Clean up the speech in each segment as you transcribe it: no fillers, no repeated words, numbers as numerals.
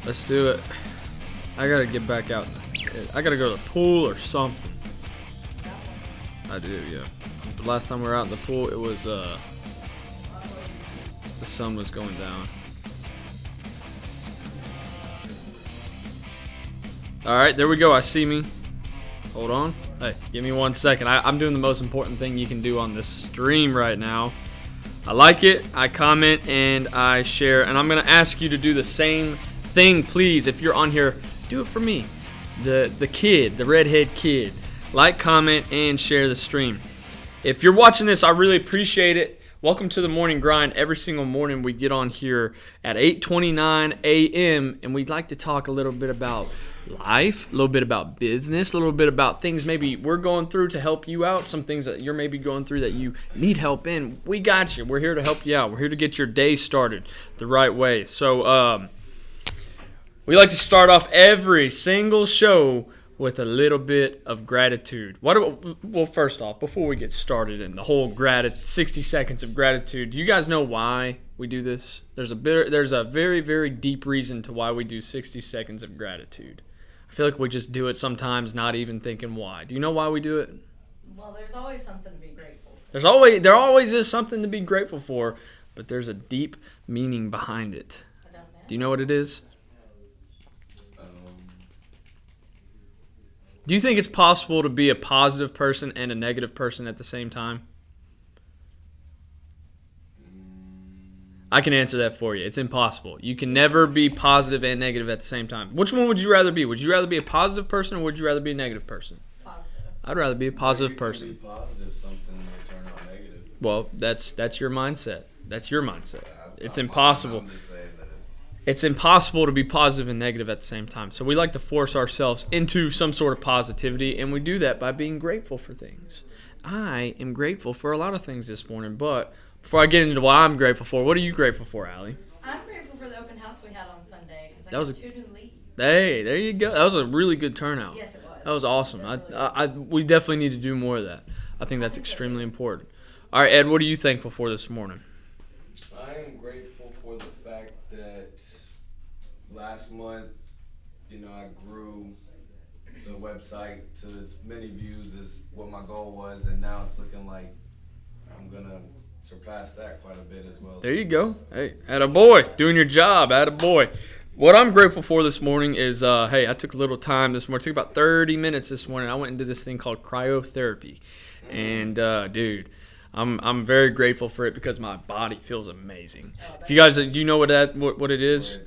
Let's do it. I gotta get back out. I gotta go to the pool or something. I do, yeah. The last time we were out in the pool, it was, the sun was going down. Alright, there we go. I see me. Hold on. Hey, give me 1 second. I'm doing the most important thing you can do on this stream right now. I like it, I comment, and I share. And I'm going to ask you to do the same thing, please. If you're on here, do it for me. The kid, the redhead kid. Like, comment, and share the stream. If you're watching this, I really appreciate it. Welcome to the morning grind. Every single morning we get on here at 8:29 a.m. and we'd like to talk a little bit about life, a little bit about business, a little bit about things maybe we're going through to help you out, some things that you're maybe going through that you need help in. We got you. We're here to help you out. We're here to get your day started the right way. So we like to start off every single show with a little bit of gratitude. Well, first off, before we get started in the whole 60 seconds of gratitude, do you guys know why we do this? There's a very, very deep reason to why we do 60 seconds of gratitude. I feel like we just do it sometimes, not even thinking why. Do you know why we do it? Well, there's always something to be grateful for. There always is something to be grateful for, but there's a deep meaning behind it. I don't know. Do you know what it is? Do you think it's possible to be a positive person and a negative person at the same time? I can answer that for you. It's impossible. You can never be positive and negative at the same time. Which one would you rather be? Would you rather be a positive person or would you rather be a negative person? Positive. I'd rather be a positive person. Be positive, something will turn out negative. Well, that's your mindset. That's your mindset. That's It's not impossible. mine. I'm just saying that It's impossible to be positive and negative at the same time. So we like to force ourselves into some sort of positivity, and we do that by being grateful for things. I am grateful for a lot of things this morning, but before I get into what I'm grateful for, what are you grateful for, Allie? I'm grateful for the open house we had on Sunday because I That was got 2 new leads. Hey, there you go. That was a really good turnout. Yes, it was. That was awesome. We definitely need to do more of that. I think that's extremely important. All right, Ed, what are you thankful for this morning? I am grateful for the fact that last month, I grew the website to as many views as what my goal was, and now it's looking like I'm gonna surpass that quite a bit as well. There you go. Hey, attaboy. Doing your job, attaboy. What I'm grateful for this morning is, I took a little time this morning. It took about 30 minutes this morning. I went and did this thing called cryotherapy. And, dude, I'm very grateful for it because my body feels amazing. If you guys, do you know what it is?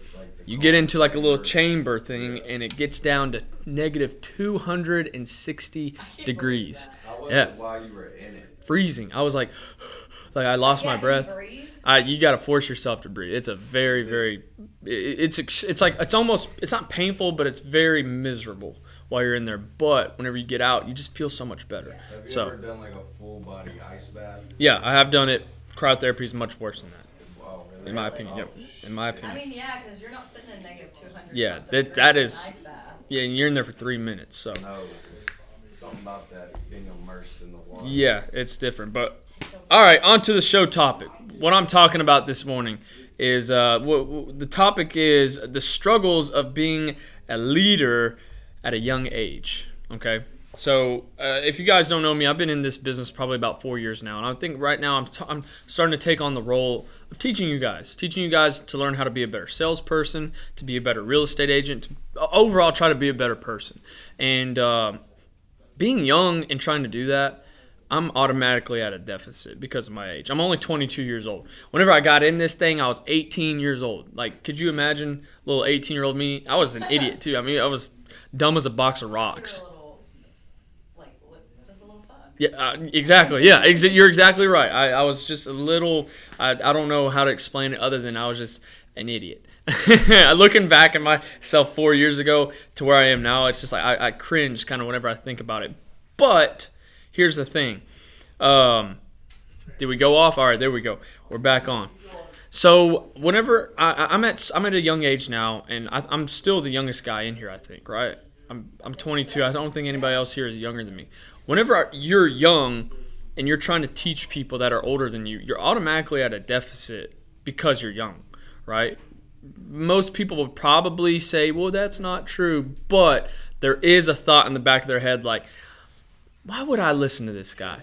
You get into like a little chamber thing, and it gets down to negative 260 degrees. How was Yeah. it while you were in it? Freezing. I was like I lost my breath. You got to force yourself to breathe. It's a very, very, it's not painful, but it's very miserable while you're in there. But whenever you get out, you just feel so much better. Have you ever done like a full body ice bath? Yeah, I have done it. Cryotherapy is much worse than that. Wow, really? In my opinion, yep. In my I opinion. mean, yeah, because you're not sitting in negative 200. Yeah, something that for an is- ice bath. Yeah, and you're in there for 3 minutes, so. No, there's something about that being immersed in the water. Yeah, it's different. But all right, on to the show topic. What I'm talking about this morning is the topic is the struggles of being a leader at a young age. Okay, so if you guys don't know me, I've been in this business probably about 4 years now, and I think right now I'm starting to take on the role of teaching you guys to learn how to be a better salesperson, to be a better real estate agent, to overall try to be a better person. And being young and trying to do that, I'm automatically at a deficit because of my age. I'm only 22 years old. Whenever I got in this thing, I was 18 years old. Like, could you imagine little 18-year-old me? I was an idiot, too. I mean, I was dumb as a box of rocks. Just a little fuck. Yeah, exactly. Yeah, you're exactly right. I was just a little, I don't know how to explain it other than I was just an idiot. Looking back at myself 4 years ago to where I am now, it's just like I cringe kind of whenever I think about it. But here's the thing. Did we go off? All right, there we go. We're back on. So whenever I'm at a young age now, and I'm still the youngest guy in here, I think, right? I'm 22. I don't think anybody else here is younger than me. Whenever you're young and you're trying to teach people that are older than you, you're automatically at a deficit because you're young, right? most people would probably say, well, that's not true. But there is a thought in the back of their head like, why would I listen to this guy?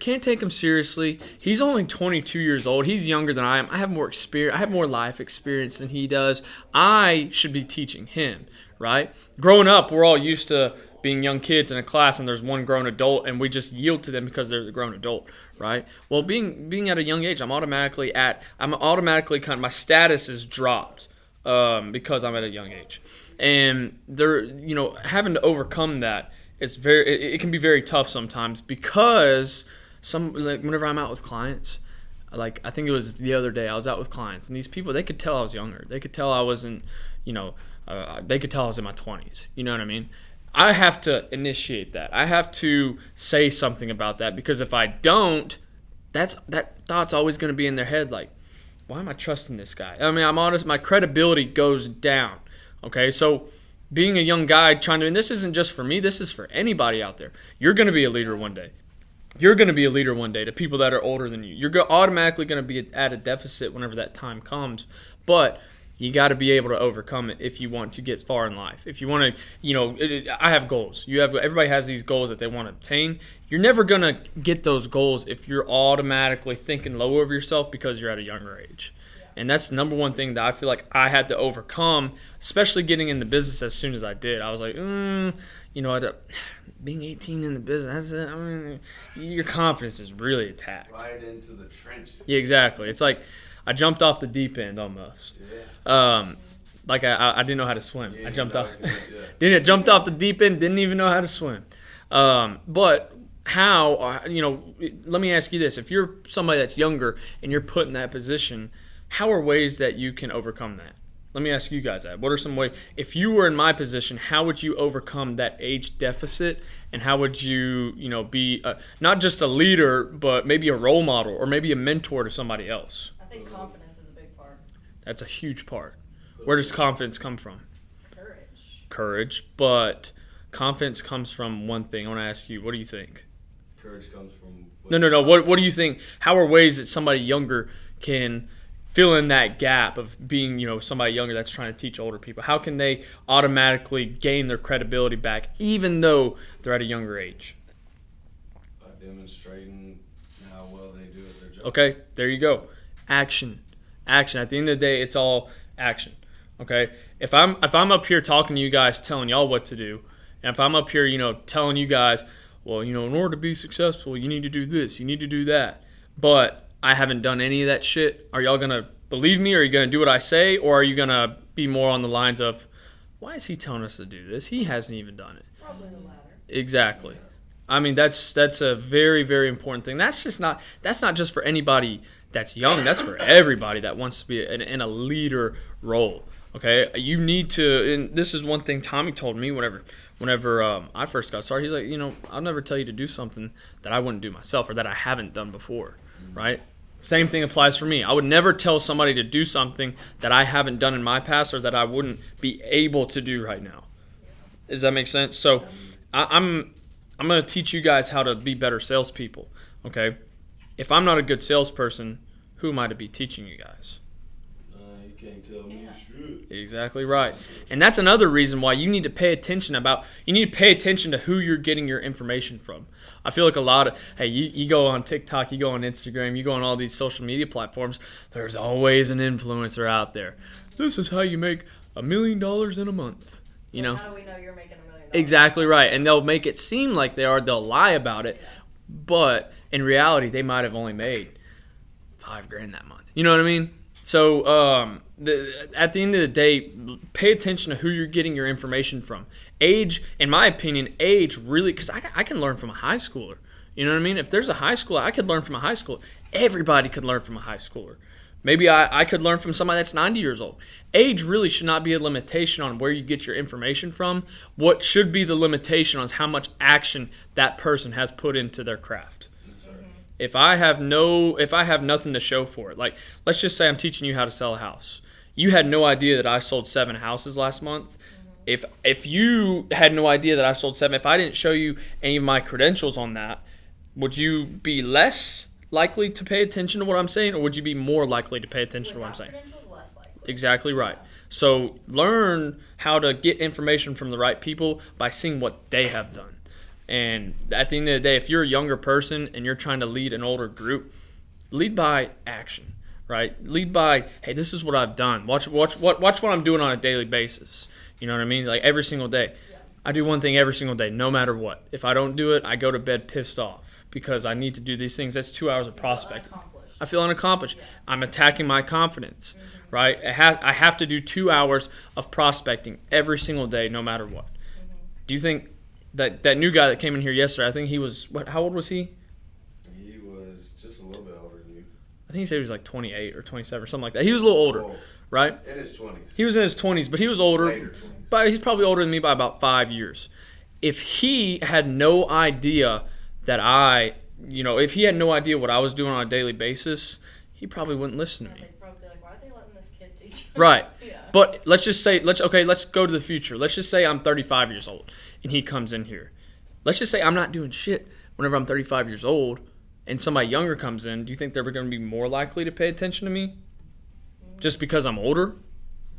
Can't take him seriously. He's only 22 years old. He's younger than I am. I have more experience. I have more life experience than he does. I should be teaching him, right? Growing up, we're all used to being young kids in a class and there's one grown adult and we just yield to them because they're the grown adult, right? Well, being at a young age, I'm automatically kind of, my status is dropped because I'm at a young age. And having to overcome that, it can be very tough sometimes because whenever I'm out with clients, like I think it was the other day, I was out with clients and these people, they could tell I was younger. They could tell I wasn't, they could tell I was in my 20s. You know what I mean? I have to initiate that. I have to say something about that because if I don't, that thought's always going to be in their head like, why am I trusting this guy? I mean, I'm honest, my credibility goes down. Okay, so being a young guy and this isn't just for me, this is for anybody out there. You're going to be a leader one day. You're going to be a leader one day to people that are older than you. You're automatically going to be at a deficit whenever that time comes, but you got to be able to overcome it if you want to get far in life. If you want to, I have goals. Everybody has these goals that they want to obtain. You're never going to get those goals if you're automatically thinking low of yourself because you're at a younger age. And that's the number one thing that I feel like I had to overcome, especially getting into business as soon as I did. I was like, being 18 in the business, your confidence is really attacked. Right into the trenches. Yeah, exactly. It's like I jumped off the deep end almost. Yeah. I didn't know how to swim. Yeah, I jumped off. Jumped off the deep end. Didn't even know how to swim. But how? Let me ask you this: if you're somebody that's younger and you're put in that position, how are ways that you can overcome that? Let me ask you guys that. What are some ways? If you were in my position, how would you overcome that age deficit? And how would you, be not just a leader, but maybe a role model or maybe a mentor to somebody else? I think confidence is a big part. That's a huge part. Where does confidence come from? Courage. But confidence comes from one thing. I want to ask you, what do you think? Courage comes from... No. What do you think? How are ways that somebody younger can fill in that gap of being, somebody younger that's trying to teach older people? How can they automatically gain their credibility back even though they're at a younger age? By demonstrating how well they do at their job. Okay, there you go. Action. At the end of the day, it's all action. Okay? If I'm up here talking to you guys, telling y'all what to do, and if I'm up here, telling you guys, well, in order to be successful, you need to do this, you need to do that, but I haven't done any of that shit, are y'all going to believe me? Or are you going to do what I say? Or are you going to be more on the lines of, why is he telling us to do this? He hasn't even done it. Probably the latter. Exactly. I mean, that's a very, very important thing. That's not just for anybody that's young. That's for everybody that wants to be in a leader role. Okay? You need to, and this is one thing Tommy told me whenever I first got started. He's like, I'll never tell you to do something that I wouldn't do myself or that I haven't done before. Right? Same thing applies for me. I would never tell somebody to do something that I haven't done in my past or that I wouldn't be able to do right now. Does that make sense? So I'm going to teach you guys how to be better salespeople, okay? If I'm not a good salesperson, who am I to be teaching you guys? You can't tell me shit. Exactly right. And that's another reason why you need to pay attention to who you're getting your information from. I feel like you go on TikTok, you go on Instagram, you go on all these social media platforms, there's always an influencer out there. This is how you make $1 million in a month. How do we know you're making $1 million? Exactly right. And they'll make it seem like they are. They'll lie about it. But in reality, they might have only made $5,000 that month. You know what I mean? So at the end of the day, pay attention to who you're getting your information from. Age, in my opinion, really, because I can learn from a high schooler. You know what I mean? If there's a high schooler, I could learn from a high schooler. Everybody could learn from a high schooler. Maybe I could learn from somebody that's 90 years old. Age really should not be a limitation on where you get your information from. What should be the limitation on is how much action that person has put into their craft. If I have nothing to show for it, like let's just say I'm teaching you how to sell a house. You had no idea that I sold 7 houses last month. If you had no idea that I sold 7, if I didn't show you any of my credentials on that, would you be less likely to pay attention to what I'm saying, or would you be more likely to pay attention to what I'm saying? Credentials, less likely. Exactly right. So learn how to get information from the right people by seeing what they have done. And at the end of the day, if you're a younger person and you're trying to lead an older group, lead by action, right? Lead by, hey, this is what I've done. Watch what I'm doing on a daily basis. You know what I mean? Like every single day. I do one thing every single day, no matter what. If I don't do it, I go to bed pissed off because I need to do these things. That's 2 hours of prospecting. I feel unaccomplished. I'm attacking my confidence, right? I have to do 2 hours of prospecting every single day, no matter what. Do you think that new guy that came in here yesterday, I think he was, how old was he? He was just a little bit older than you. I think he said he was like 28 or 27 or something like that. He was a little older, right? In his 20s. He was in his 20s, but he was older. Later 20s. But he's probably older than me by about 5 years. If he had no idea that if he had no idea what I was doing on a daily basis, he probably wouldn't listen to me. They'd probably be like, why are they letting this kid teach us? Right. Yeah. But let's go to the future. Let's just say I'm 35 years old and he comes in here. Let's just say I'm not doing shit whenever I'm 35 years old and somebody younger comes in. Do you think they're going to be more likely to pay attention to me just because I'm older?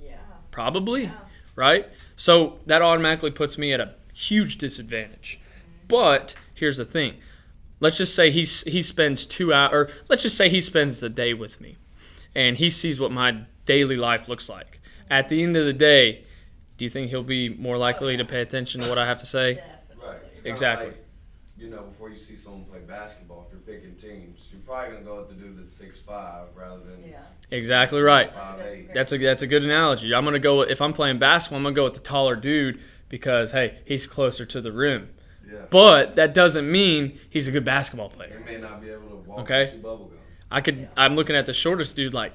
Yeah. Probably, Yeah. right? So that automatically puts me at a huge disadvantage. But here's the thing. Let's just say he spends 2 hours, or let's just say he spends the day with me and he sees what my daily life looks like. At the end of the day, do you think he'll be more likely to pay attention to what I have to say? Definitely. Right. It's kinda Exactly. like, before you see someone play basketball, if you're picking teams, you're probably going to go with the dude that's 6'5" rather than Yeah. Exactly right. 5'8". That's a good analogy. I'm gonna go if I'm playing basketball, I'm gonna go with the taller dude because hey, he's closer to the rim. Yeah. But that doesn't mean he's a good basketball player. They may not be able to walk Okay. and chew bubble gum. I'm looking at the shortest dude like,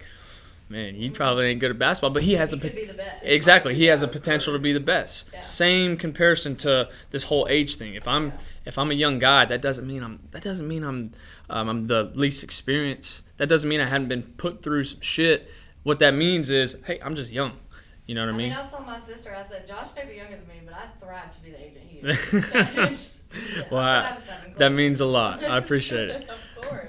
man, he probably ain't good at basketball, but he has He could be the best. exactly. He has a potential to be the best. Yeah. Same comparison to this whole age thing. If I'm a young guy, that doesn't mean I'm the least experienced. That doesn't mean I hadn't been put through some shit. What that means is, hey, I'm just young. You know what I mean? I was telling my sister, I said, Josh may be younger than me, but I'd thrive to be the age that he is. Well, that means a lot. I appreciate it. Of course.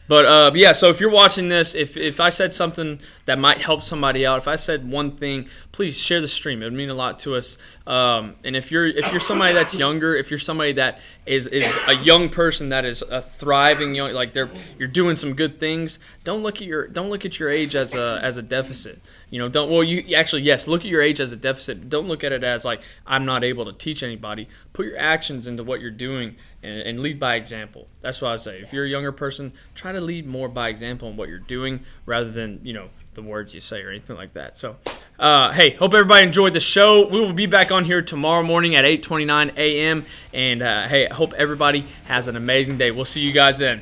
But so if you're watching this, if I said something that might help somebody out, if I said one thing, please share the stream. It would mean a lot to us. And if you're somebody that's younger, if you're somebody that is a young person that is a thriving young, like you're doing some good things, don't look at your age as a deficit. Look at your age as a deficit. Don't look at it as like I'm not able to teach anybody. Put your actions into what you're doing and lead by example. That's what I would say. If you're a younger person, try to lead more by example in what you're doing rather than, the words you say or anything like that. So, hey, hope everybody enjoyed the show. We will be back on here tomorrow morning at 8:29 a.m. And, hey, I hope everybody has an amazing day. We'll see you guys then.